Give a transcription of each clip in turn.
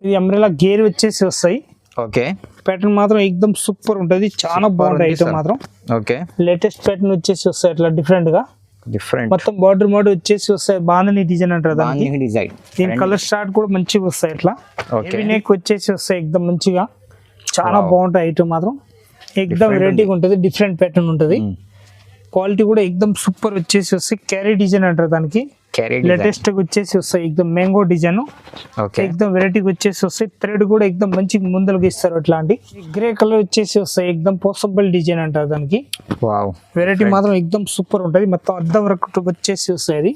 ఇది umbrella gear వచ్చేసి వస్తాయి. ఓకే, ప్యాటర్న్ మాత్రం ఎక్దమ్ సూపర్ ఉంటది, చాలా బాగుంటుంది ఐటమ్ మాత్రం. ఓకే, లేటెస్ట్ ప్యాటర్న్ వచ్చేసి వస్తాయి అట్లా డిఫరెంట్ గా. మొత్తం బార్డర్ మోడ్ వచ్చేసి వస్తాయి, బాందని డిజైన్ అంటారు దానికి. దీని కలర్ స్టార్ట్ కూడా మంచిగా వస్తాయి ఇట్లా. నెక్ వచ్చేసి వస్తాయి ఎక్దమ్ మంచిగా, చాలా బాగుంటాయి ఐటమ్ మాత్రం. ఎక్దమ్ వెరైటీగా ఉంటుంది, డిఫరెంట్ ప్యాటర్న్ ఉంటుంది. క్వాలిటీ కూడా ఎక్దమ్ సూపర్ వచ్చేసి వస్తాయి. క్యారీ డిజైన్ అంటారు దానికి. లేటెస్ట్ వచ్చేసి వస్తాయి ఎక్దమ్ మ్యాంగో డిజైన్, ఎక్దమ్ వెరైటీగా వచ్చేసి వస్తాయి. థ్రెడ్ కూడా ఎక్దమ్ మంచి ముందలుగా ఇస్తారు అట్లాంటి. గ్రే కలర్ వచ్చేసి వస్తాయి, ఎక్దమ్ పోసబుల్ డిజైన్ అంటారు దానికి. వెరైటీ మాత్రం ఎక్దమ్ సూపర్ ఉంటుంది. మొత్తం అద్దం వర్క్ వచ్చేసి వస్తాయి. అది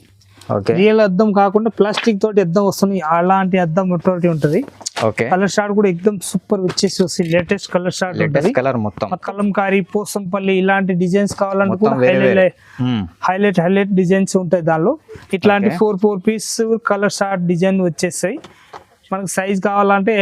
రియల్ అద్దం కాకుండా ప్లాస్టిక్ తోటి అద్దం వస్తుంది, అలాంటి అద్దం తోటి ఉంటది. కలర్ షార్ట్ కూడా ఎక్దమ్ సూపర్ వచ్చేసి వస్తుంది. లేటెస్ట్ కలర్ షార్ట్ ఉంటుంది. కలంకారీ, పోసంపల్లి ఇలాంటి డిజైన్స్ కావాలంటే కూడా హైలైట్ డిజైన్స్ ఉంటాయి దానిలో. ఇట్లాంటి 4 పీస్ కలర్ షార్ట్ డిజైన్ వచ్చేస్తాయి. మనకు సైజ్ కావాలంటే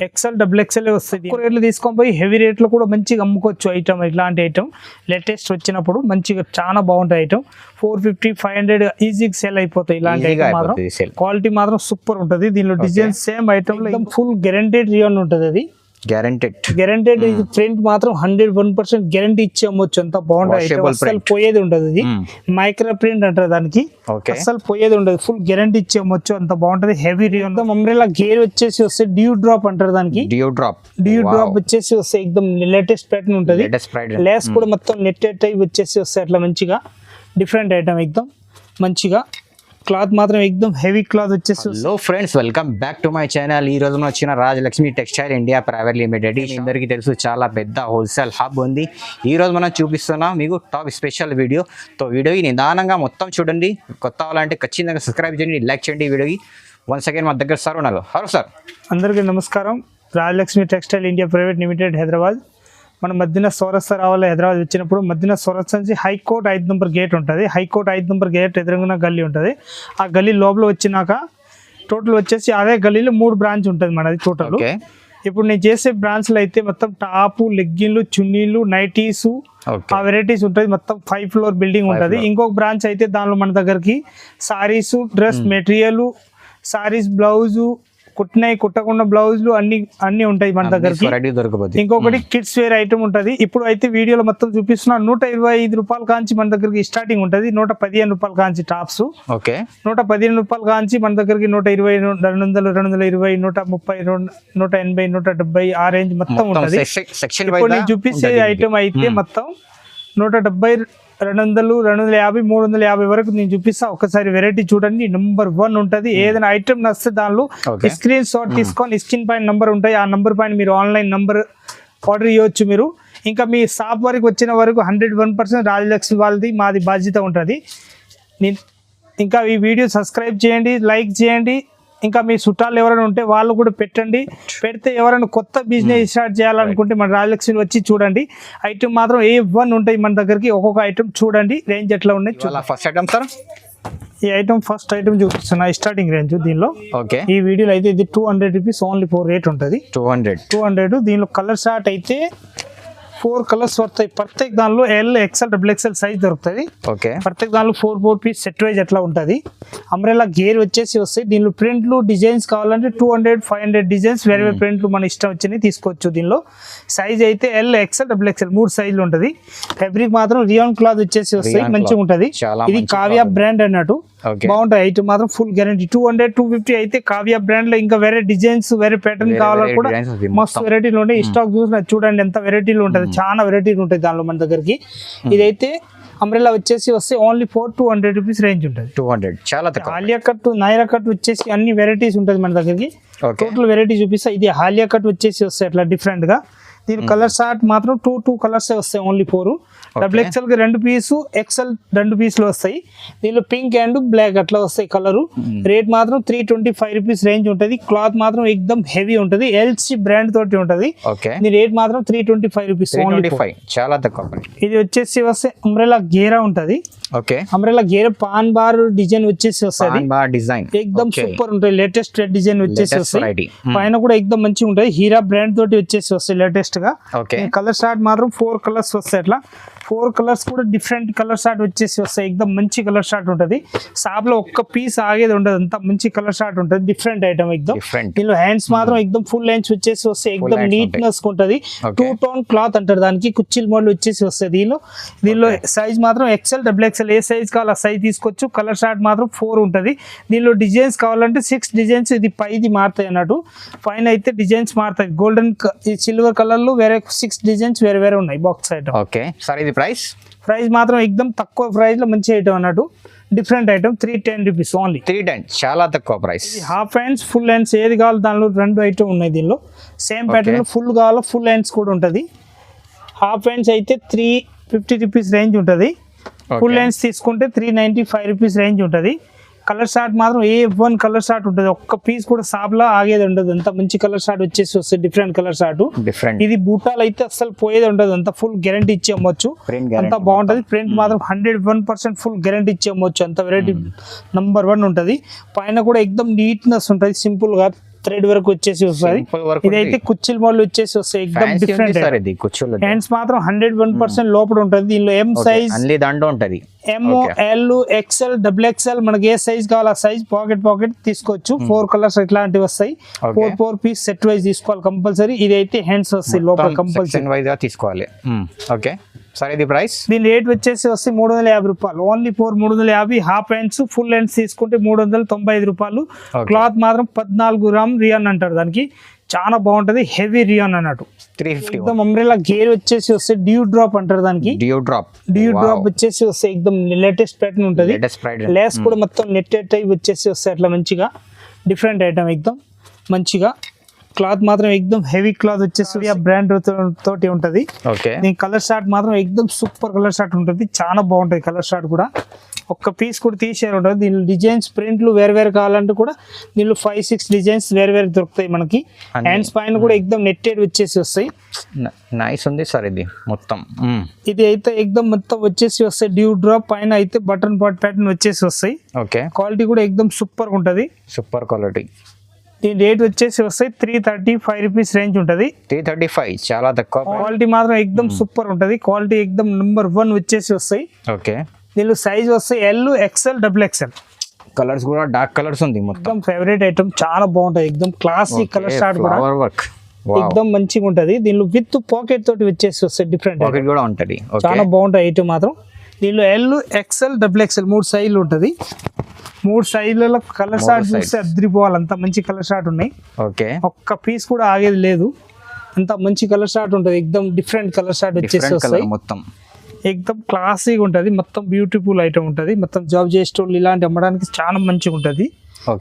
XL, XXL వస్తుంది. రేట్లు తీసుకొని పోయి హెవీ రేట్లో కూడా మంచిగా అమ్ముకోవచ్చు ఐటమ్. ఇట్లాంటి ఐటమ్ లేటెస్ట్ వచ్చినప్పుడు మంచిగా చాలా బాగుంటాయి ఐటమ్. 450, 500 ఈజీగా సేల్ అయిపోతాయి ఇలాంటి ఐటమ్ మాత్రం. క్వాలిటీ మాత్రం సూపర్ ఉంటుంది. దీనిలో డిజైన్ సేమ్ ఐటమ్ లో ఫుల్ గ్యారంటెడ్ రియాన్ ఉంటుంది. అది గ్యారంటెడ్ ప్రింట్ మాత్రం 101% గ్యారంటీ ఇచ్చి అమ్మొచ్చు. అంత బాగుంటుంది, అసలు పోయేది ఉండదు. ఇది మైక్రో ప్రింట్ అంటారు దానికి, అసలు పోయేది ఉండదు. ఫుల్ గ్యారంటీ ఇచ్చి అమ్మొచ్చు, అంత బాగుంటది. Heavy rayon. అంబ్రెలా గేర్ వచ్చేసి వస్తే డ్యూ డ్రాప్ అంటారు దానికి. డ్యూ డ్రాప్ వచ్చేసి వస్తే ఎక్దమ్ లేటెస్ట్ ప్యాటర్న్ ఉంటుంది. లేస్ కూడా మొత్తం నెట్టెడ్ టైప్ వచ్చేసి వస్తాయి అట్లా మంచిగా. డిఫరెంట్ ఐటమ్ ఎక్దమ్ మంచిగా. క్లాత్ మాత్రం ఎక్దమ్ హెవీ క్లాత్ వచ్చేసి. Hello friends, welcome back to my channel. ఈ రోజు వచ్చిన Rajalakshmi textile India private limited. అందరికీ తెలుసు, చాలా పెద్ద హోల్సేల్ హబ్ ఉంది. ఈ రోజు మనం చూపిస్తున్నాం మీకు టాప్ స్పెషల్ వీడియో. వీడియోకి నిదానంగా మొత్తం చూడండి. కొత్త అవ్వాలంటే ఖచ్చితంగా సబ్స్క్రైబ్ చేయండి, లైక్ చేయండి వీడియోకి. వన్స్ అగైన్ మా దగ్గర సార్ ఉన్నారు. Hello sir. అందరికీ నమస్కారం. Rajalakshmi textile India private limited Hyderabad. మనం మధ్యన సౌరస్తా రావాలి. హైదరాబాద్ వచ్చినప్పుడు మధ్యన సౌరస్తా నుంచి హైకోర్ట్ 5 నంబర్ గేట్ ఉంటుంది. హైకోర్ట్ 5 నంబర్ గేట్ ఎదురుగున గల్లీ ఉంటుంది. ఆ గల్లీ లోపల వచ్చినాక టోటల్ వచ్చేసి అదే గల్లీలో 3 బ్రాంచ్ ఉంటుంది మనది టోటల్. ఇప్పుడు నేను చేసే బ్రాంచ్లు అయితే మొత్తం టాపు, లెగ్గిన్లు, చున్నీలు, నైటీసు ఆ వెరైటీస్ ఉంటుంది. మొత్తం 5 ఫ్లోర్ బిల్డింగ్ ఉంటుంది. ఇంకొక బ్రాంచ్ అయితే దానిలో మన దగ్గరికి సారీసు, డ్రెస్ మెటీరియల్, సారీస్, బ్లౌజు, కుట్టినవి, కుట్టకుండా బ్లౌజులు అన్ని ఉంటాయి మన దగ్గరికి. ఇంకొకటి కిడ్స్ వేర్ ఐటమ్ ఉంటుంది. ఇప్పుడు అయితే వీడియోలో మొత్తం చూపిస్తున్నా. 125 రూపాయల కాంచి మన దగ్గరికి స్టార్టింగ్ ఉంటుంది. 115 రూపాయల కాంచి టాప్స్. 115 రూపాయల కాంచి మన దగ్గరికి 120, 200, 220, 130, 180, 170 ఆ రేంజ్ మొత్తం ఉంటుంది. ఇప్పుడు నేను చూపించే ఐటమ్ అయితే మొత్తం 170, 200, 250, 350 వరకు నేను చూపిస్తా. ఒకసారి వెరైటీ చూడండి. నెంబర్ 1 ఉంటుంది. ఏదైనా ఐటమ్ నచ్చితే దానిలో స్క్రీన్ షాట్ తీసుకొని స్క్రీన్ పైన నంబర్ ఉంటాయి. ఆ నంబర్ పైన మీరు ఆన్లైన్ నంబర్ ఆర్డర్ ఇవ్వచ్చు మీరు. ఇంకా మీ షాప్ వరకు వచ్చిన వరకు 101% రాజలక్ష్మి వాళ్ళది మాది బాధ్యత ఉంటుంది. ఇంకా ఈ వీడియో సబ్స్క్రైబ్ చేయండి, లైక్ చేయండి. ఇంకా మీ చుట్టాలు ఎవరైనా ఉంటే వాళ్ళు కూడా పెట్టండి. పెడితే ఎవరైనా కొత్త బిజినెస్ స్టార్ట్ చేయాలనుకుంటే మన రాజలక్ష్మి వచ్చి చూడండి. ఐటమ్ మాత్రం A1 ఉంటాయి మన దగ్గరికి. ఒక్కొక్క ఐటమ్ చూడండి, రేంజ్ ఎట్లా ఉన్నాయి. ఫస్ట్ ఐటమ్ సార్, ఈ ఐటమ్ ఫస్ట్ ఐటమ్ చూపిస్తున్నా స్టార్టింగ్ రేంజ్. దీనిలో ఈ వీడియోలో అయితే ఇది 200 రూపీస్ ఓన్లీ 4 రేట్ ఉంటుంది. 200. దీనిలో కలర్ షార్ట్ అయితే 4 కలర్స్ వస్తాయి. ప్రత్యేక దానిలో L, XL, XXL సైజ్ దొరుకుతుంది. ప్రత్యేక దానిలో 4 పీస్ సెట్ వైజ్ అట్లా ఉంటుంది. అంబ్రెలా గేర్ వచ్చేసి వస్తాయి. దీనిలో ప్రింట్లు, డిజైన్స్ కావాలంటే 200, 500 డిజైన్స్ వేరే ప్రింట్లు మన ఇష్టం వచ్చినాయి తీసుకోవచ్చు. దీనిలో సైజ్ అయితే L, XL, XXL 3 సైజులు ఉంటుంది. ఫ్యాబ్రిక్ మాత్రం రియాన్ క్లాత్ వచ్చేసి వస్తాయి, మంచిగా ఉంటుంది. ఇది కావ్య బ్రాండ్ అన్నట్టు. బాగుంటాయి ఐటమ్ మాత్రం, ఫుల్ గ్యారంటీ. 200, 250 అయితే కావ్య బ్రాండ్ లో ఇంకా వేరే డిజైన్స్, వేరే ప్యాటర్న్ కావాలని కూడా మస్తు వెరైటీలు ఉంటాయి. స్టాక్ చూసిన చూడండి ఎంత వెరైటీలు ఉంటుంది. చాలా వెరైటీలు ఉంటాయి దానిలో మన దగ్గరికి. ఇదైతే అంబ్రెలా వచ్చేసి వస్తే ఓన్లీ 200 రూపీస్ రేంజ్ ఉంటుంది. 200 చాలా హాలియా కట్, నైరా కట్ వచ్చేసి అన్ని వెరైటీస్ ఉంటుంది మన దగ్గరికి. టోటల్ వెరైటీ చూపిస్తా. ఇది హాలియా కట్ వచ్చేసి వస్తాయి అట్లా డిఫరెంట్ గా. దీని కలర్ షార్ట్ మాత్రం 2 కలర్స్ వస్తాయి ఓన్లీ 4. XXL కి 2 పీసు, XL 2 పీసులు వస్తాయి. దీనిలో పింక్ అండ్ బ్లాక్ అట్లా వస్తాయి కలరు. రేట్ మాత్రం 325 రూపీస్ రేంజ్ ఉంటుంది. క్లాత్ మాత్రం ఎక్దమ్ హెవీ ఉంటుంది. LC బ్రాండ్ తోటి ఉంటుంది. దీని రేట్ మాత్రం 325 రూపీస్ ఓన్లీ. చాలా తక్కువ. ఇది వచ్చేసి వస్తే అంబ్రెలా గేరా ఉంటుంది. Umbrella gear pan bar design వచ్చేసి వస్తుంది. ఎక్దమ్ సూపర్ ఉంటుంది. లేటెస్ట్ డిజైన్ వచ్చేసి వస్తాయి. పైన కూడా ఎక్దమ్ మంచిగా ఉంటుంది. హీరా బ్రాండ్ తోటి వచ్చేసి వస్తాయి లేటెస్ట్ గా. కలర్ షార్ట్ మాత్రం 4 కలర్స్ వస్తాయి అట్లా. 4 కలర్స్ కూడా డిఫరెంట్ కలర్ షార్ట్ వచ్చేసి వస్తాయి. ఎక్దమ్ మంచి కలర్ షార్ట్ ఉంటుంది. షాప్ లో ఒక్క పీస్ ఆగేది ఉండదు, అంత మంచి కలర్ షార్ట్ ఉంటుంది. డిఫరెంట్ ఐటమ్ ఎక్దమ్. దీనిలో హ్యాండ్స్ మాత్రం ఎక్దమ్ ఫుల్ హ్యాండ్స్ వచ్చేసి వస్తాయి. ఎక్దమ్ నీట్నెస్ ఉంటుంది. 2 టోన్ క్లాత్ అంటారు దానికి. కుచ్చిల్ మోడల్ వచ్చేసి వస్తాయి. దీనిలో సైజ్ మాత్రం XL XXL ఏ సైజ్ కావాలి ఆ సైజ్ తీసుకోవచ్చు. కలర్ షార్ట్ మాత్రం 4 ఉంటుంది. దీనిలో డిజైన్స్ కావాలంటే 6 డిజైన్స్ ఇది పైది మారుతాయి అన్నట్టు. పైన అయితే డిజైన్స్ మారుతాయి. గోల్డెన్ సిల్వర్ కలర్ లో వేరే 6 డిజైన్స్ వేరే వేరే ఉన్నాయి. Box item. ఓకే సార్, ఇది ప్రైస్ మాత్రం ఎక్దమ్ తక్కువ ప్రైస్ లో మంచి ఐటమ్ అన్నట్టు. Different item 310 rupees only. 310 చాలా తక్కువ price. Half hands full hands ఏది కావాలి దానిలో 2 ఐటమ్ ఉన్నాయి. దీనిలో సేమ్ ప్యాటర్న్ లో ఫుల్ కావాలో ఫుల్ హ్యాండ్స్ కూడా ఉంటుంది. హాఫ్ హ్యాండ్స్ అయితే 350 రూపీస్ రేంజ్ ఉంటుంది. ఫుల్ హ్యాండ్స్ తీసుకుంటే 395 రూపీస్ రేంజ్ ఉంటుంది. కలర్ షార్ట్ మాత్రం A1 కలర్ షార్ట్ ఉంటుంది. ఒక్క పీస్ కూడా సాబ్లా ఆగేది ఉండదు. అంత మంచి కలర్ షార్ట్ వచ్చేసి వస్తుంది. Different colour short. ఇది బూటాలు అయితే అసలు పోయేది ఉండదు. అంత ఫుల్ గ్యారంటీ ఇచ్చి అమ్మొచ్చు. అంత బాగుంటది. ప్రింట్ మాత్రం 101% ఫుల్ గ్యారంటీ ఇచ్చి అమ్మొచ్చు. అంత వెరైటీ నంబర్ 1 ఉంటుంది. పైన కూడా ఎక్దమ్ నీట్నెస్ ఉంటుంది. సింపుల్ గా థ్రెడ్ వరకు వచ్చేసి వస్తుంది. ఇదైతే కుచ్చిల్ మోడల్ వచ్చేసి వస్తాయి. ఎక్దమ్ డిఫరెంట్. హ్యాండ్స్ మాత్రం 101% లోపల ఉంటుంది. దీనిలో M సైజ్ ఉంటది. M L XL XXL మనకి ఏ సైజ్ కావాలి ఆ సైజ్ పాకెట్ తీసుకోవచ్చు. 4 కలర్స్ ఇట్లాంటివి వస్తాయి. 4 పీస్ సెట్ వైజ్ తీసుకోవాలి కంపల్సరీ. ఇది అయితే హ్యాండ్స్ వస్తాయి లోపల కంపల్సరీ వైజ్ గా తీసుకోవాలి. ఓకే సార్, ఇది ప్రైస్. దీని రేట్ వచ్చేసి వస్తే 350 రూపాయలు only. 350. Half hands full hands తీసుకుంటే 395 రూపాయలు. క్లాత్ మాత్రం 14 గ్రామ్ రియాన్ అంటారు దానికి. చాలా బాగుంటది. హెవీ రియాన్ అన్నట్టు. 350. ఎక్దమ్ అంబ్రెల్లా గేర్ వచ్చేసి వస్తే డ్యూ డ్రాప్ అంటారు దానికి. డ్యూ డ్రాప్ వచ్చేసి వస్తే ఎక్దమ్ లేటెస్ట్ ప్యాటర్న్ ఉంటుంది. లేస్ కూడా మొత్తం నెట్టెడ్ టైప్ వచ్చేసి వస్తాయి. అట్లా మంచిగా డిఫరెంట్ ఐటమ్. ఎక్దమ్ మంచిగా క్లాత్ మాత్రం ఎక్దమ్ హెవీ క్లాత్ వచ్చేసి ఆ బ్రాండ్ తోటి ఉంటది. దీని కలర్ షార్ట్ మాత్రం ఎక్దమ్ సూపర్ కలర్ షార్ట్ ఉంటుంది. చాలా బాగుంటది కలర్ షార్ట్ కూడా. ఒక్క పీస్ కూడా తీసేది ఉంటుంది. దీనిలో డిజైన్స్ ప్రింట్లు వేరు కావాలంటే కూడా దీనిలో 5-6 డిజైన్స్ వేరు దొరుకుతాయి మనకి. హ్యాండ్స్ పైన కూడా ఎక్దమ్ నెట్టెడ్ వచ్చేసి వస్తాయి. నైస్ ఉంది సార్ ఇది మొత్తం. ఇది అయితే ఎక్దమ్ మొత్తం వచ్చేసి వస్తాయి. డ్యూ డ్రాప్ పైన అయితే బటన్ పాట్ ప్యాటర్న్ వచ్చేసి వస్తాయి. క్వాలిటీ కూడా ఎక్దమ్ సూపర్ ఉంటది. Super quality. దీని రేట్ వచ్చేసి వస్తాయి 335 రూపీస్ రేంజ్ ఉంటుంది. 335 చాలా తక్కువ. క్వాలిటీ మాత్రం ఎక్దమ్ సూపర్ ఉంటుంది. క్వాలిటీ ఎక్దమ్ నంబర్ 1 వచ్చేసి వస్తాయి. ఓకే. దీనిలో సైజ్ వస్తాయి L XL XXL. కలర్స్ కూడా డార్క్ కలర్స్ ఉంది. మొత్తం ఫేవరెట్ ఐటమ్. చాలా బాగుంటుంది. ఎక్దమ్ క్లాసిక్ కలర్ షార్ట్ కూడా ఎక్దమ్ మంచిగా ఉంటది. దీనిలో విత్ పాకెట్ తోటి వచ్చేసి వస్తాయి. డిఫరెంట్ పాకెట్ కూడా ఉంటది. చాలా బాగుంటుంది ఐటమ్ మాత్రం. దీనిలో L XL XXL 3 సైజులు ఉంటది. 3 సైజులలో కలర్ షార్ట్ చూస్తే అద్రిపోవాలి. అంత మంచి కలర్ షార్ట్ ఉన్నాయి. ఒక్క పీస్ కూడా ఆగేది లేదు. అంత మంచి కలర్ షార్ట్ ఉంటుంది. ఎక్దమ్ డిఫరెంట్ కలర్ షార్ట్ వచ్చేసి వస్తాయి. మొత్తం ఎక్దమ్ క్లాసీగా ఉంటుంది. మొత్తం బ్యూటిఫుల్ ఐటమ్ ఉంటుంది. మొత్తం జాబ్ చేసేటోళ్ళు ఇలాంటి అమ్మడానికి చాలా మంచిగా ఉంటుంది.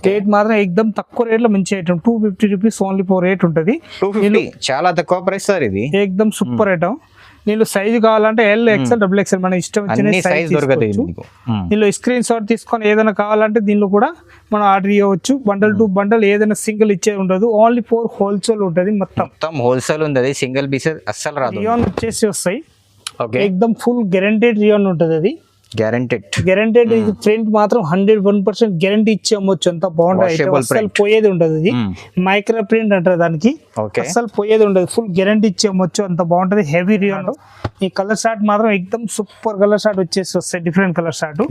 రేట్ మాత్రం ఎక్దమ్ తక్కువ రేట్ లో మంచి ఐటమ్. 250 రూపీస్ ఓన్లీ రేట్ ఉంటుంది. చాలా తక్కువ ప్రైస్ సార్ ఇది. ఎక్దమ్ సూపర్ ఐటమ్. దీనిలో సైజు కావాలంటే L XL XXL మన ఇష్టం వచ్చిన సైజ్ దొరకదు. దీనిలో స్క్రీన్ షాట్ తీసుకొని ఏదైనా కావాలంటే దీనిలో కూడా మనం ఆర్డర్ ఇవ్వచ్చు. బండల్ టు బండల్ ఏదైనా సింగిల్ ఇచ్చేది ఉండదు. ఓన్లీ 4 హోల్సేల్ ఉంటుంది. మొత్తం హోల్సేల్ ఉంది. సింగిల్ పీస్ అస్సలు రాదు. రియాన్ వచ్చేసి వస్తాయి. ఎక్దమ్ ఫుల్ గ్యారంటెడ్ రియాన్ ఉంటుంది. అది గ్యారంటెడ్. ఇది ప్రింట్ మాత్రం 101% గ్యారంటీ ఇచ్చి అమ్మొచ్చు. అంత బాగుంటుంది. అసలు పోయేది ఉండదు. ఇది మైక్రో ప్రింట్ అంటారు దానికి. అసలు పోయేది ఉండదు. ఫుల్ గ్యారంటీ ఇచ్చి అమ్మొచ్చు. అంత బాగుంటది. Heavy rayon. ఈ కలర్ షార్ట్ మాత్రం ఎక్దమ్ సూపర్ కలర్ షార్ట్ వచ్చేసి వస్తాయి. Different colour short.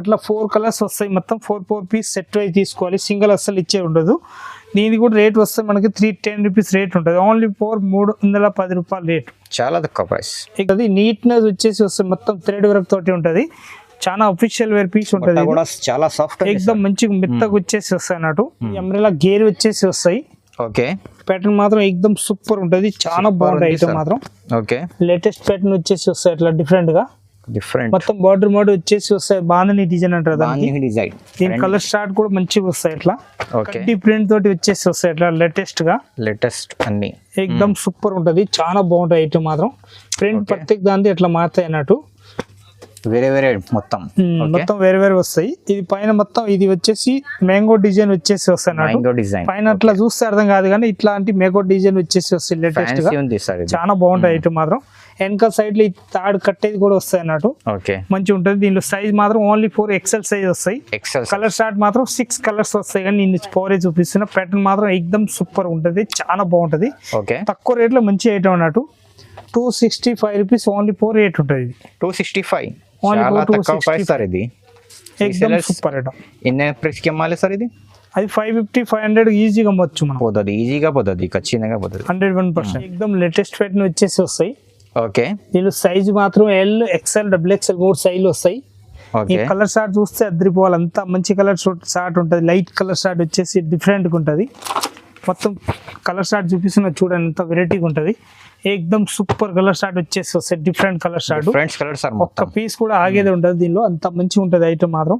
అట్లా 4 కలర్స్ వస్తాయి. మొత్తం 4 పీస్ సెట్ వైజ్ తీసుకోవాలి. సింగిల్ అసలు ఇచ్చే ఉండదు. దీనికి కూడా రేట్ వస్తే మనకి 310 రూపీస్ రేట్ ఉంటుంది. ఓన్లీ 310 రూపాయలు రేట్. చాలా తక్కువ ప్రైస్. అది నీట్నెస్ వచ్చేసి వస్తుంది. మొత్తం థ్రెడ్ వర్క్ తోటి ఉంటది. చాలా అఫీషియల్ వేర్ పీస్ ఉంటుంది. చాలా సాఫ్ట్ ఎక్దమ్ మంచిగా మెత్తగా వచ్చేసి వస్తాయి అన్నట్టు. అంబ్రెల్లా గేర్ వచ్చేసి వస్తాయి. ప్యాటర్న్ మాత్రం ఎక్దమ్ సూపర్ ఉంటది. చాలా బాగుంటాయి ఐటమ్ మాత్రం. లేటెస్ట్ ప్యాటర్న్ వచ్చేసి వస్తాయి. అట్లా డిఫరెంట్ గా మొత్తం బార్డర్ మోడల్ వచ్చేసి వస్తాయి. బాంధని డిజైన్ అంటారు దానికి. దీని కలర్ షార్ట్ కూడా మంచిగా వస్తాయి. ఇట్లా ప్రింట్ తోటి వచ్చేసి వస్తాయి. ఇట్లా లేటెస్ట్ అన్ని ఎక్దమ్ సూపర్ ఉంటది. చాలా బాగుంటాయి ఐటమ్ మాత్రం. ప్రింట్ ప్రత్యేక దాని అట్లా మారుతాయి అన్నట్టు. వేరే మొత్తం వేరే వస్తాయి. ఇది పైన మొత్తం ఇది వచ్చేసి మ్యాంగో డిజైన్ వచ్చేసి వస్తాయి. పైన అట్లా చూస్తే అర్థం కాదు కానీ ఇట్లాంటి మ్యాంగో డిజైన్ వచ్చేసి వస్తాయి. లేటెస్ట్ గా చాలా బాగుంటాయి ఐటమ్ మాత్రం. వెనక సైడ్ లో తాడు కట్టేది కూడా వస్తాయి అన్నట్టు. మంచిగా ఉంటుంది. దీనిలో సైజ్ మాత్రం ఓన్లీ 4 XL సైజ్ వస్తాయి. కలర్ షార్ట్ మాత్రం 6 కలర్స్ వస్తాయి. కానీ నేను 4 చూపిస్తున్న ప్యాటర్న్ మాత్రం ఎక్దమ్ సూపర్ ఉంటది. చాలా బాగుంటది. తక్కువ రేట్ లో మంచి ఐటమ్ అన్నట్టు. 265 రూపీస్ ఓన్లీ 4 రేట్ ఉంటుంది ఇది 265 Only చాలా for తక్కువ ప్రైస్ సార్ ఇది ఎక్దమ్ సూపర్ ఐటమ్ ఎన్ని ప్రైస్ కి అమ్మాలి సార్ ఇది అది 550 500 ఈజీగా అమ్మొచ్చు మనం పోతుంది ఈజీగా పోతుంది ఖచ్చితంగా పోతుంది 101% ఎక్దమ్ లేటెస్ట్ ప్యాటర్న్ వచ్చేసి వస్తాయి ఓకే దీనిలో సైజ్ మాత్రం ఎల్ ఎక్స్ఎల్ డబుల్ ఎక్స్ఎల్ 3 సైజులు వస్తాయి ఈ కలర్ షార్ట్ చూస్తే అద్రిపోవాలి అంత మంచి కలర్ షార్ట్ ఉంటుంది లైట్ కలర్ షార్ట్ వచ్చేసి డిఫరెంట్గా ఉంటుంది మొత్తం కలర్ షార్ట్ చూపిస్తున్నా చూడండి ఎంత వెరైటీగా ఉంటుంది ఏకదమ్ సూపర్ కలర్ షార్ట్ వచ్చేసి వస్తాయి డిఫరెంట్ కలర్ షార్ట్ ఒక్క పీస్ కూడా ఆగేది ఉంటుంది దీనిలో అంత మంచిగా ఉంటుంది ఐటమ్ మాత్రం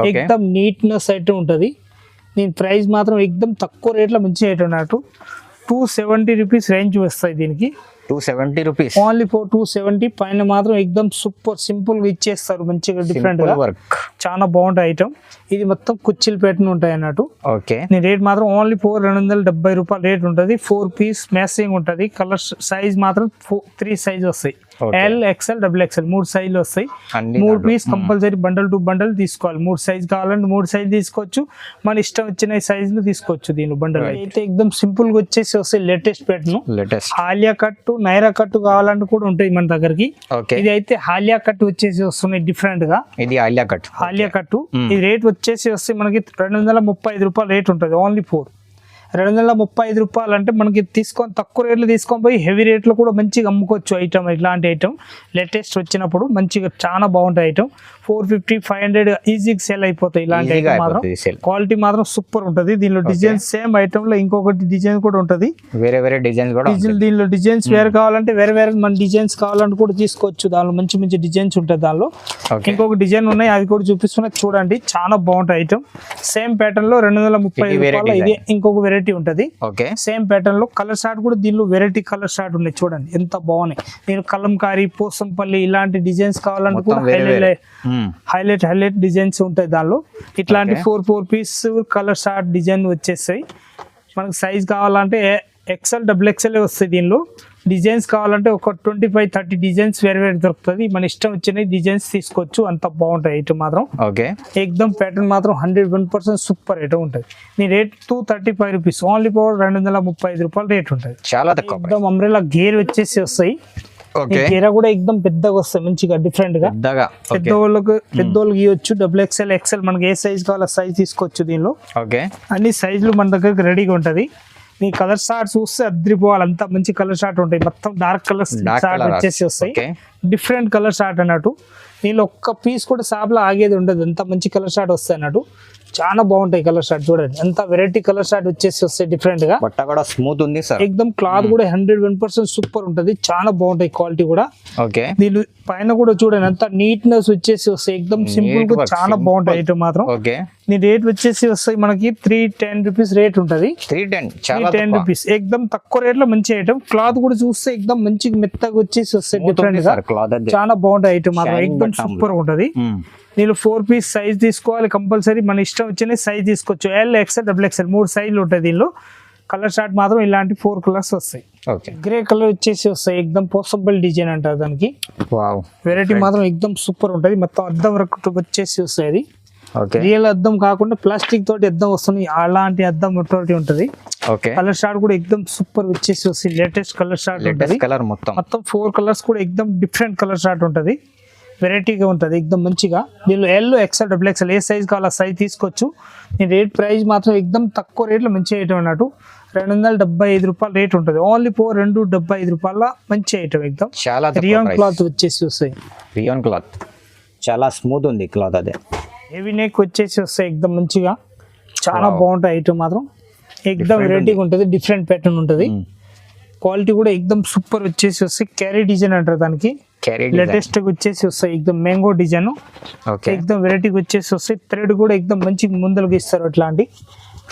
ఏకదమ్ నీట్నెస్ ఐటమ్ ఉంటుంది దీని ప్రైస్ మాత్రం ఏకదమ్ తక్కువ రేట్లో మంచి ఐటమ్ అన్నట్టు 270 రూపీస్ రేంజ్ వస్తాయి దీనికి 270 రూపీస్ ఓన్లీ ఫర్ 270 పైన మాత్రం ఎక్దమ్ సూపర్ సింపుల్ గా ఇచ్చేస్తారు మంచిగా డిఫరెంట్ గా వర్క్ చాలా బాగుంటాయి ఐటమ్ ఇది మొత్తం కుర్చీలు పెట్టిన ఉంటాయి అన్నట్టు ఓకే రేట్ మాత్రం ఓన్లీ 270 రూపాయలు రేట్ ఉంటుంది 4 పీస్ మ్యాచింగ్ ఉంటుంది కలర్ సైజ్ మాత్రం 3 సైజ్ వస్తాయి ఎల్ ఎక్స్ఎల్ డబుల్ ఎక్స్ఎల్ 3 సైజులు వస్తాయి 3 piece compulsory bundle to bundle తీసుకోవాలి 3 సైజ్ కావాలంటే 3 సైజ్ తీసుకోవచ్చు మన ఇష్టం వచ్చిన సైజులు తీసుకోవచ్చు దీని బండల్ అయితే ఎక్దమ్ సింపుల్ గా వచ్చేసి వస్తాయి latest pattern Aliya cut Naira cut కావాలంటే కూడా ఉంటాయి మన దగ్గరికి ఇది అయితే హాలియా కట్ వచ్చేసి వస్తున్నాయి డిఫరెంట్ గా ఇది హాలియా కట్ ఈ రేట్ వచ్చేసి వస్తే మనకి 235 రూపాయలు రేట్ ఉంటుంది ఓన్లీ 235 రూపాయలు అంటే మనకి తీసుకొని తక్కువ రేట్లు తీసుకొని పోయి హెవీ రేట్లో కూడా మంచిగా అమ్ముకోవచ్చు ఐటమ్ ఇట్లాంటి ఐటమ్ లేటెస్ట్ వచ్చినప్పుడు మంచిగా చాలా బాగుంటాయి ఐటమ్ 450 500 ఈజీగా సేల్ అయిపోతాయి ఇలాంటి ఐటమ్ మాత్రం క్వాలిటీ మాత్రం సూపర్ ఉంటుంది దీనిలో డిజైన్స్ సేమ్ ఐటమ్ లో ఇంకొకటి డిజైన్ కూడా ఉంటుంది వేరే డిజైన్స్ కూడా దీనిలో డిజైన్స్ వేరే కావాలంటే వేరే మన డిజైన్స్ కావాలంటే కూడా తీసుకోవచ్చు దానిలో మంచి డిజైన్స్ ఉంటాయి దానిలో ఇంకొక డిజైన్ ఉన్నాయి అవి కూడా చూపిస్తున్నా చూడండి చాలా బాగుంటాయి ఐటమ్ సేమ్ ప్యాటర్న్ లో 235 రూపాయలు ఇది ఇంకొక వెరైటీ ఉంటది సేమ్ ప్యాటర్న్ లో కలర్ షార్ట్ కూడా దీనిలో వెరైటీ కలర్ షార్ట్ ఉన్నాయి చూడండి ఎంత బాగున్నాయి నేను కలంకారీ పోసంపల్లి ఇలాంటి డిజైన్స్ కావాలంటే కూడా హైలైట్ డిజైన్స్ ఉంటాయి దానిలో ఇట్లాంటి 4 పీస్ కలర్ షార్ట్ డిజైన్ వచ్చేస్తాయి మనకు సైజ్ కావాలంటే ఎక్స్ఎల్ డబుల్ ఎక్స్ఎల్ వస్తాయి దీనిలో డిజైన్స్ కావాలంటే ఒక 25-30 డిజైన్స్ వేరే దొరుకుతుంది మన ఇష్టం వచ్చిన డిజైన్స్ తీసుకోవచ్చు అంత బాగుంటాయి ఐటమ్ మాత్రం ఎక్దమ్ ప్యాటర్న్ మాత్రం 101% సూపర్ ఐటమ్ ఉంటుంది నీ రేట్ 235 రూపీస్ ఓన్లీ ఫర్ 235 రూపాయలు రేట్ ఉంటుంది చాలా తక్కువ ఎక్దమ్ అంబ్రెల్లా గేర్ వచ్చేసి వస్తాయి గేర కూడా ఎక్దమ్ పెద్దగా వస్తాయి మంచిగా డిఫరెంట్ గా పెద్దోళ్ళకి ఇవ్వచ్చు డబుల్ ఎక్స్ఎల్ ఎక్స్ఎల్ మనకి ఏ సైజ్ కావాలో సైజ్ తీసుకోవచ్చు దీనిలో అన్ని సైజులు మన దగ్గర రెడీగా ఉంటది మీ కలర్ షార్ట్ చూస్తే అద్రిపోవాలి అంత మంచి కలర్ షార్ట్ ఉంటాయి మొత్తం డార్క్ కలర్ షార్ట్ వచ్చేసి వస్తాయి డిఫరెంట్ కలర్ షార్ట్ అన్నట్టు దీనిలో ఒక్క పీస్ కూడా షాప్ లో ఆగేది ఉండదు ఎంత మంచి కలర్ షార్ట్ వస్తాయి అన్నట్టు చాలా బాగుంటాయి కలర్ షార్ట్ చూడండి ఎంత వెరైటీ కలర్ షార్ట్ వచ్చేసి వస్తాయి డిఫరెంట్ గా బట్ట కూడా స్మూత్ ఉంది సార్ ఎక్దమ్ క్లాత్ కూడా 101% సూపర్ ఉంటది చాలా బాగుంటాయి క్వాలిటీ కూడా దీని పైన కూడా చూడండి అంత నీట్నెస్ వచ్చేసి వస్తాయి ఎక్దమ్ సింపుల్ గా చాలా బాగుంటాయి ఐటమ్ మాత్రం నీ రేట్ వచ్చేసి వస్తాయి మనకి 310 రూపీస్ రేట్ ఉంటది 310 రూపీస్ ఎక్దమ్ తక్కువ రేట్ లో మంచి ఐటమ్ క్లాత్ కూడా చూస్తే ఎక్దమ్ మంచి మెత్తగా వచ్చేసి వస్తాయి డిఫరెంట్ గా చాలా బాగుంటాయి ఐటమ్ మాత్రం ఎక్దమ్ సూపర్ ఉంటది నేను 4 పీస్ సైజ్ తీసుకోవాలి కంపల్సరీ మన ఇష్టం వచ్చిన సైజ్ తీసుకోవచ్చు ఎల్ ఎక్స్ఎల్ డబుల్ ఎక్స్ఎల్ 3 సైజులు ఉంటాయి దీనిలో కలర్ షార్ట్ మాత్రం ఇలాంటి 4 కలర్స్ వస్తాయి గ్రే కలర్ వచ్చేసి వస్తాయి ఎక్దమ్ పోసబుల్ డిజైన్ అంటారు దానికి వెరైటీ మాత్రం ఎక్దమ్ సూపర్ ఉంటది మొత్తం అద్దం వరకు వచ్చేసి వస్తాయి అది రియల్ అద్దం కాకుండా ప్లాస్టిక్ తోటి అద్దం వస్తుంది అలాంటి అద్దం తోటి ఉంటది కలర్ షార్ట్ కూడా ఎక్దమ్ సూపర్ వచ్చేసి వస్తాయి లేటెస్ట్ కలర్ షార్ట్ ఉంటది మొత్తం 4 కలర్స్ కూడా ఎక్దమ్ డిఫరెంట్ కలర్ షార్ట్ ఉంటది వెరైటీగా ఉంటుంది ఎక్దమ్ మంచిగా దీనిలో ఎల్ ఎక్స్ఎల్ డబుల్ ఎక్స్ఎల్ ఏ సైజ్ కావాలో సైజ్ తీసుకోవచ్చు ఈ రేట్ ప్రైస్ మాత్రం ఎక్దమ్ తక్కువ రేట్లో మంచి ఐటమ్ అన్నట్టు 275 రూపాయలు రేట్ ఉంటుంది ఓన్లీ 275 రూపాయల మంచి ఐటమ్ ఎక్దమ్ రియాన్ క్లాత్ వచ్చేసి వస్తాయి రియాన్ క్లాత్ చాలా స్మూత్ ఉంది క్లాత్ అదే హెవీ నెక్ వచ్చేసి వస్తాయి ఎక్దమ్ మంచిగా చాలా బాగుంటాయి ఐటమ్ మాత్రం ఎక్దమ్ వెరైటీగా ఉంటుంది డిఫరెంట్ ప్యాటర్న్ ఉంటుంది క్వాలిటీ కూడా ఎక్దమ్ సూపర్ వచ్చేసి వస్తాయి క్యారీ డిజైన్ అంటారు దానికి లేటెస్ట్ వచ్చేసి వస్తాయి ఎక్దమ్ మ్యాంగో డిజైన్ ఎక్దమ్ వెరైటీగా వచ్చేసి వస్తాయి థ్రెడ్ కూడా ఎక్దమ్ మంచి ముందరగా ఇస్తారు అట్లాంటి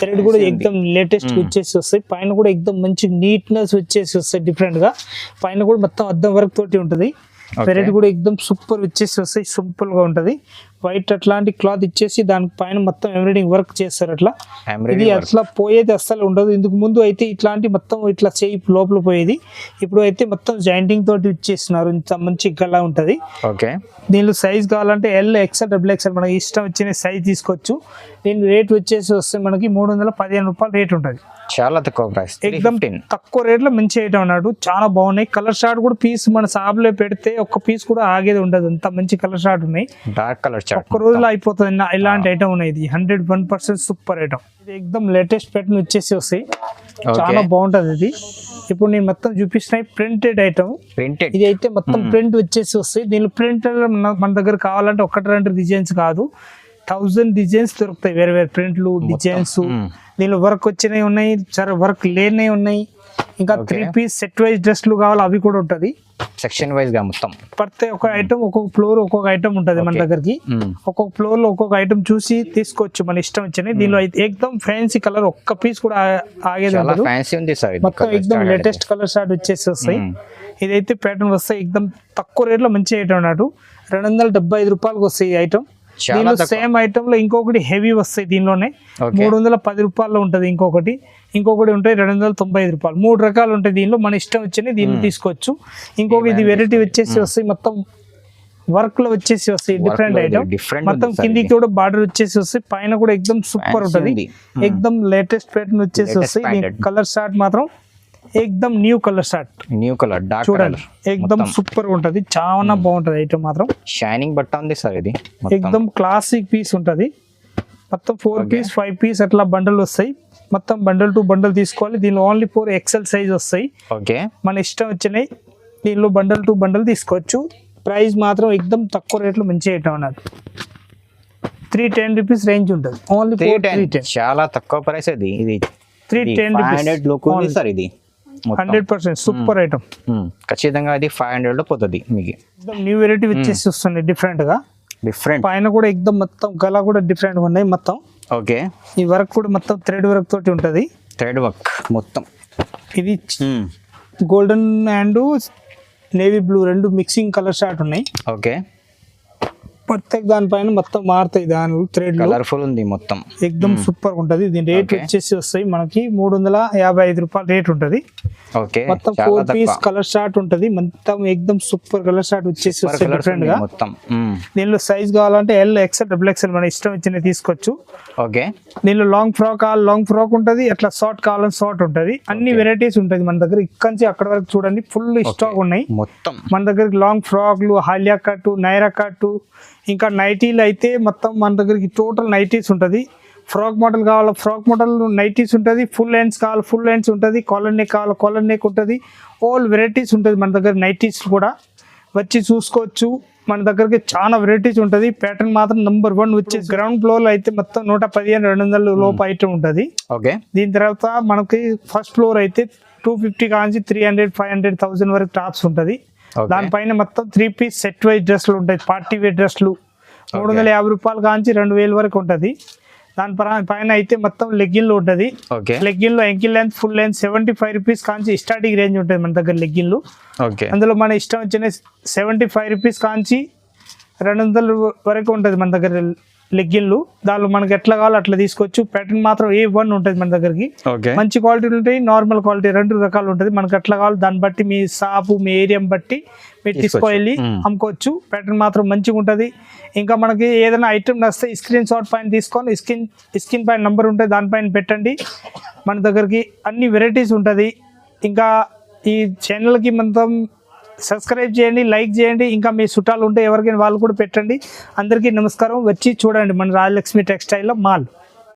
థ్రెడ్ కూడా ఎక్దమ్ లేటెస్ట్ వచ్చేసి వస్తాయి పైన కూడా ఎక్దమ్ మంచి నీట్నెస్ వచ్చేసి వస్తాయి డిఫరెంట్ గా పైన కూడా మొత్తం అద్దం వర్క్ తోటి ఉంటుంది వెరైటీ కూడా ఎక్దమ్ సూపర్ వచ్చేసి వస్తాయి, సింపుల్ గా ఉంటది. వైట్ అట్లాంటి క్లాత్ ఇచ్చేసి దాని పైన మొత్తం ఎంబ్రాయిడింగ్ వర్క్ చేస్తారు. అట్లా ఇది అట్లా పోయేది అస్సలు ఉండదు. ఇందుకు ముందు అయితే ఇట్లాంటి మొత్తం ఇట్లా చేయి లోపల పోయేది, ఇప్పుడు అయితే మొత్తం జాయింటింగ్ తోటి ఇచ్చేస్తున్నారు. ఇంత మంచి గలా ఉంటది. దీనిలో సైజ్ కావాలంటే ఎల్, ఎక్స్ఎల్, డబుల్ ఎక్స్ఎల్ మనకి ఇష్టం వచ్చిన సైజ్ తీసుకోవచ్చు. దీని రేట్ వచ్చేసి వస్తే మనకి 315 రూపాయలు రేట్ ఉంటుంది. చాలా తక్కువ ప్రైస్, ఎక్దమ్ తక్కువ రేట్ లో మంచి ఐటమ్ అన్నాడు. చాలా బాగున్నాయి. కలర్ షార్ట్ కూడా పీస్ మన షాప్ లో పెడితే ఒక్క పీస్ కూడా ఆగేది ఉండదు. అంత మంచి కలర్ షార్ట్ ఉన్నాయి. డార్క్ కలర్ షార్ట్ ఒక్క రోజులో అయిపోతుంది. ఇలాంటి ఐటమ్ ఉన్నాయి. ఇది 101% సూపర్ ఐటమ్. ఇది ఎక్దమ్ లేటెస్ట్ ప్యాటర్న్ వచ్చేసి వస్తాయి. చాలా బాగుంటది ఇది. ఇప్పుడు నేను మొత్తం చూపిస్తున్నాయి ప్రింటెడ్ ఐటమ్. ఇది అయితే మొత్తం ప్రింట్ వచ్చేసి వస్తాయి. దీనిలో ప్రింట్ మన దగ్గర కావాలంటే 1-2 డిజైన్స్ కాదు, 1000 డిజైన్స్ దొరుకుతాయి. వేరే వేరే ప్రింట్లు, డిజైన్స్. దీనిలో వర్క్ వచ్చినవి ఉన్నాయి, సరే వర్క్ లేనివి ఉన్నాయి. ఇంకా 3 పీస్ సెట్ వైజ్ డ్రెస్లు కావాలి, అవి కూడా ఉంటది. సెక్షన్ వైజ్ గా మొత్తం పడితే ఒక ఐటమ్ ఒక్కొక్క ఫ్లోర్ ఒక్కొక్క ఐటమ్ ఉంటది మన దగ్గరికి. ఒక్కొక్క ఫ్లోర్ లో ఒక్కొక్క ఐటమ్ చూసి తీసుకోవచ్చు మన ఇష్టం వచ్చినాయి. దీనిలో అయితే ఎక్దమ్ ఫ్యాన్సీ కలర్ ఒక్క పీస్ కూడా ఆగేది ఉండదు. మొత్తం ఎక్దమ్ లేటెస్ట్ కలర్ షార్ట్ వచ్చేసి వస్తాయి. ఇదైతే ప్యాటర్న్ వస్తాయి. ఎక్దమ్ తక్కువ రేట్ లో మంచి ఐటమ్ అన్నట్టు. 275 రూపాయలకు వస్తాయి ఈ ఐటమ్. దీనిలో సేమ్ ఐటమ్ లో ఇంకొకటి హెవీ వస్తాయి. దీనిలోనే 310 రూపాయల్లో ఉంటది. ఇంకొకటి ఉంటాయి 295 రూపాయలు. 3 రకాలు ఉంటాయి దీనిలో. మన ఇష్టం వచ్చినాయి దీన్ని తీసుకోవచ్చు. ఇది వెరైటీ వచ్చేసి వస్తాయి. మొత్తం వర్క్ లో వచ్చేసి వస్తాయి. Different item. మొత్తం కిందికి కూడా బార్డర్ వచ్చేసి వస్తాయి. పైన కూడా ఎక్దమ్ సూపర్ ఉంటది. ఎక్దమ్ లేటెస్ట్ ప్యాటర్న్ వచ్చేసి వస్తాయి. కలర్ షార్ట్ మాత్రం ఎక్దమ్ new colour short, new colour dark చూడండి. ఎక్దమ్ సూపర్ ఉంటది. చాలా బాగుంటది ఐటమ్ మాత్రం. షైనింగ్ బట్ట ఉంది సార్. ఇది ఎక్దమ్ క్లాసిక్ పీస్ ఉంటది. మొత్తం 4 పీస్ 5 పీస్ అట్లా బండల్ వస్తాయి. మొత్తం బండల్ టు బండల్ తీసుకోవాలి. దీనిలో ఓన్లీ 4 ఎక్సెల్ సైజ్ వస్తాయి. మన ఇష్టం వచ్చినాయి దీనిలో బండల్ టు బండల్ తీసుకోవచ్చు. ప్రైస్ మాత్రం ఎక్దమ్ తక్కువ రేట్లో మంచి ఐటమ్ అన్నట్టు. 310 రూపీస్ రేంజ్ ఉంటుంది. ఓన్లీ 310. చాలా తక్కువ ప్రైస్ అది. ఇది 310 రూపీస్. సార్ ఇది 100% సూపర్ ఐటమ్. ఖచ్చితంగా ఇది 500 లో పోతుంది మీకు. న్యూ వెరైటీ వచ్చేసి వస్తుంది డిఫరెంట్ గా. పైన కూడా ఎక్దమ్ మొత్తం గలా కూడా డిఫరెంట్ గా ఉన్నాయి మొత్తం. ఈ వర్క్ కూడా మొత్తం థ్రెడ్ వర్క్ తోటి ఉంటది. థ్రెడ్ వర్క్ మొత్తం. ఇది golden and navy blue 2 mixing colour short ఉన్నాయి. ప్రత్యేక దానిపైన మొత్తం మారుతాయి. దాని థ్రెడ్ కలర్ఫుల్ ఉంది మొత్తం. ఎక్దమ్ సూపర్ ఉంటది. దీని రేట్ వచ్చేసి వస్తాయి మనకి 355 రూపాయలు రేట్ ఉంటది. మొత్తం 4 పీస్ కలర్ షార్ట్ ఉంటది. మొత్తం ఎక్దమ్ సూపర్ కలర్ షార్ట్ వచ్చేసి వస్తాయి డిఫరెంట్ గా. దీనిలో సైజ్ కావాలంటే ఎల్, ఎక్స్ఎల్, డబుల్ ఎక్స్ఎల్ మన ఇష్టం వచ్చిన తీసుకోవచ్చు. దీనిలో లాంగ్ ఫ్రాక్ ఉంటది. అట్లా షార్ట్ కావాలని షార్ట్ ఉంటది. అన్ని వెరైటీస్ ఉంటది మన దగ్గర. ఇక్కడ నుంచి అక్కడ వరకు చూడండి ఫుల్ స్టాక్ ఉన్నాయి మొత్తం మన దగ్గర. లాంగ్ ఫ్రాక్లు, హాలియా కట్, నైరా కట్, ఇంకా నైటీలు అయితే మొత్తం మన దగ్గరికి టోటల్ నైటీస్ ఉంటుంది. ఫ్రాక్ మోడల్ కావాలి ఫ్రాక్ మోడల్ నైటీస్ ఉంటుంది. ఫుల్ హ్యాండ్స్ కావాలి ఫుల్ హ్యాండ్స్ ఉంటుంది. కాలర్ నెక్ కావాలి కాలర్ నెక్ ఉంటుంది. ఆల్ వెరైటీస్ ఉంటుంది మన దగ్గర. నైటీస్ కూడా వచ్చి చూసుకోవచ్చు. మన దగ్గరికి చాలా వెరైటీస్ ఉంటుంది. ప్యాటర్న్ మాత్రం నెంబర్ 1 వచ్చేసి గ్రౌండ్ ఫ్లోర్ లో అయితే మొత్తం 115-200 లోపు ఐటమ్ ఉంటుంది. దీని తర్వాత మనకి ఫస్ట్ ఫ్లోర్ అయితే 250 కాంచి 300-500-1000 వరకు టాప్స్ ఉంటుంది. దానిపైన మొత్తం 3 పీస్ సెట్ వైజ్ డ్రెస్లు ఉంటాయి. పార్టీ వేర్ డ్రెస్లు 350 రూపాయలు కాంచి 2000 వరకు ఉంటుంది. దాని పైన అయితే మొత్తం లెగ్గిన్లు ఉంటుంది. లెగ్గిన్లో ankle length full length 75 rupees కాంచి స్టార్టింగ్ రేంజ్ ఉంటుంది మన దగ్గర లెగ్గిన్లు. అందులో మన ఇష్టం వచ్చిన 75 రూపీస్ కాంచి 200 వరకు ఉంటుంది మన దగ్గర లెగ్గిన్లు. దానిలో మనకి ఎట్లా కావాలో అట్లా తీసుకోవచ్చు. ప్యాటర్న్ మాత్రం A1 ఉంటుంది మన దగ్గరికి. మంచి క్వాలిటీలు ఉంటాయి, నార్మల్ క్వాలిటీ 2 రకాలు ఉంటుంది. మనకి ఎట్లా కావాలి దాన్ని బట్టి మీ షాపు మీ ఏరియా బట్టి మీరు తీసుకెళ్ళి అమ్ముకోవచ్చు. ప్యాటర్న్ మాత్రం మంచిగా ఉంటుంది. ఇంకా మనకి ఏదైనా ఐటమ్ నస్తే స్క్రీన్ షాట్ పైన తీసుకొని స్క్రీన్ పైన నెంబర్ ఉంటుంది దానిపైన పెట్టండి. మన దగ్గరికి అన్ని వెరైటీస్ ఉంటుంది. ఇంకా ఈ ఛానల్కి మొత్తం సబ్స్క్రైబ్ చేయండి, లైక్ చేయండి. ఇంకా మీ చుట్టాలు ఉంటే ఎవరికైనా వాళ్ళు కూడా పెట్టండి. అందరికీ నమస్కారం. వచ్చి చూడండి మన రాజలక్ష్మి టెక్స్టైల్ మాల్.